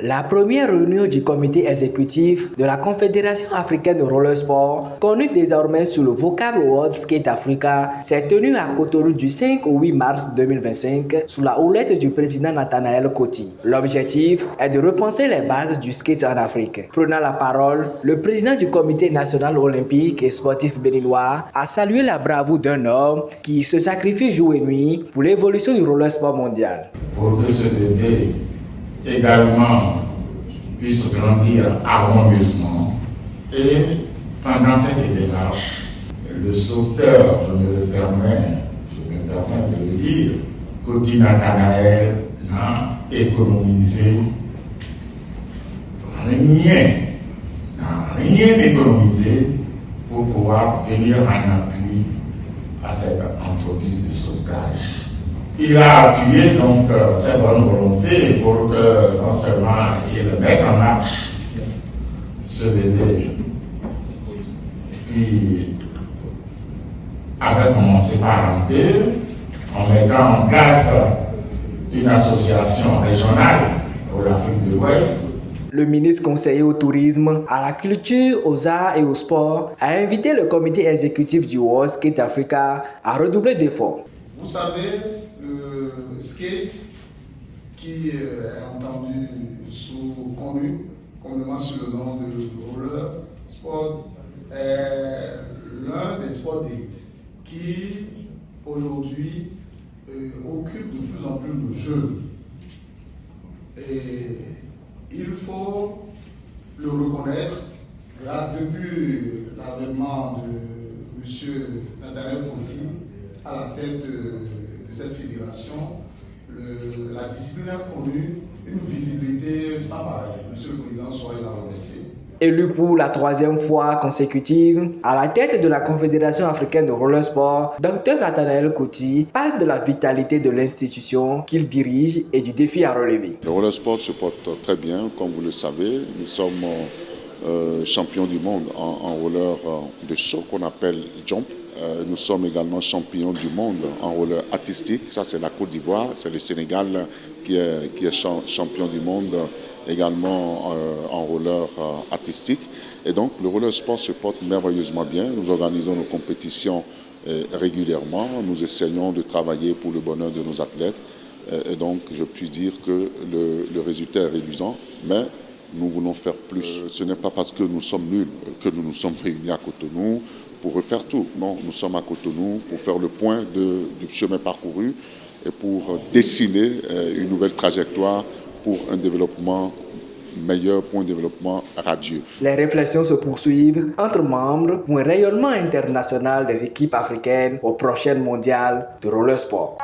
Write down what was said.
La première réunion du comité exécutif de la Confédération africaine de roller sport, connue désormais sous le vocable World Skate Africa, s'est tenue à Cotonou du 5 au 8 mars 2025 sous la houlette du président Nathanaël Coty. L'objectif est de repenser les bases du skate en Afrique. Prenant la parole, le président du comité national olympique et sportif béninois a salué la bravoure d'un homme qui se sacrifie jour et nuit pour l'évolution du roller sport mondial. Pour que ce bébé également puisse grandir harmonieusement. Et pendant cette démarche, le sauveteur, je me permets de le dire, Coty Nathanaël n'a économisé n'a rien économisé pour pouvoir venir en appui à cette entreprise de sauvetage. Il a appuyé donc ses bonnes volontés pour que non seulement il mette en marche ce bébé qui avait commencé par un thé en mettant en place une association régionale pour l'Afrique de l'Ouest. Le ministre conseiller au tourisme, à la culture, aux arts et au sport a invité le comité exécutif du World Skate Africa à redoubler d'efforts. Vous savez, le skate, qui est entendu connu communément sous le nom de roller sport, est l'un des sports d'élite qui aujourd'hui occupe de plus en plus nos jeunes. Et il faut le reconnaître, depuis l'avènement de M. Nathanaël Coty à la tête de cette fédération, la discipline a connu une visibilité sans pareil. Monsieur le Président, soyez la remercier. Élu pour la troisième fois consécutive à la tête de la Confédération africaine de roller sport, Dr Nathanaël Coty parle de la vitalité de l'institution qu'il dirige et du défi à relever. Le roller sport se porte très bien, comme vous le savez. Nous sommes champions du monde en roller de saut qu'on appelle jump. Nous sommes également champions du monde en roller artistique. Ça, c'est la Côte d'Ivoire. C'est le Sénégal qui est champion du monde également en roller artistique. Et donc, le roller sport se porte merveilleusement bien. Nous organisons nos compétitions régulièrement. Nous essayons de travailler pour le bonheur de nos athlètes. Et donc, je puis dire que le résultat est réduisant, mais nous voulons faire plus. Ce n'est pas parce que nous sommes nuls que nous nous sommes réunis à Cotonou pour refaire tout. Non, nous sommes à Cotonou pour faire le point du chemin parcouru et pour dessiner une nouvelle trajectoire pour un développement meilleur, pour un développement radieux. Les réflexions se poursuivent entre membres pour un rayonnement international des équipes africaines aux prochaines mondiales de roller sport.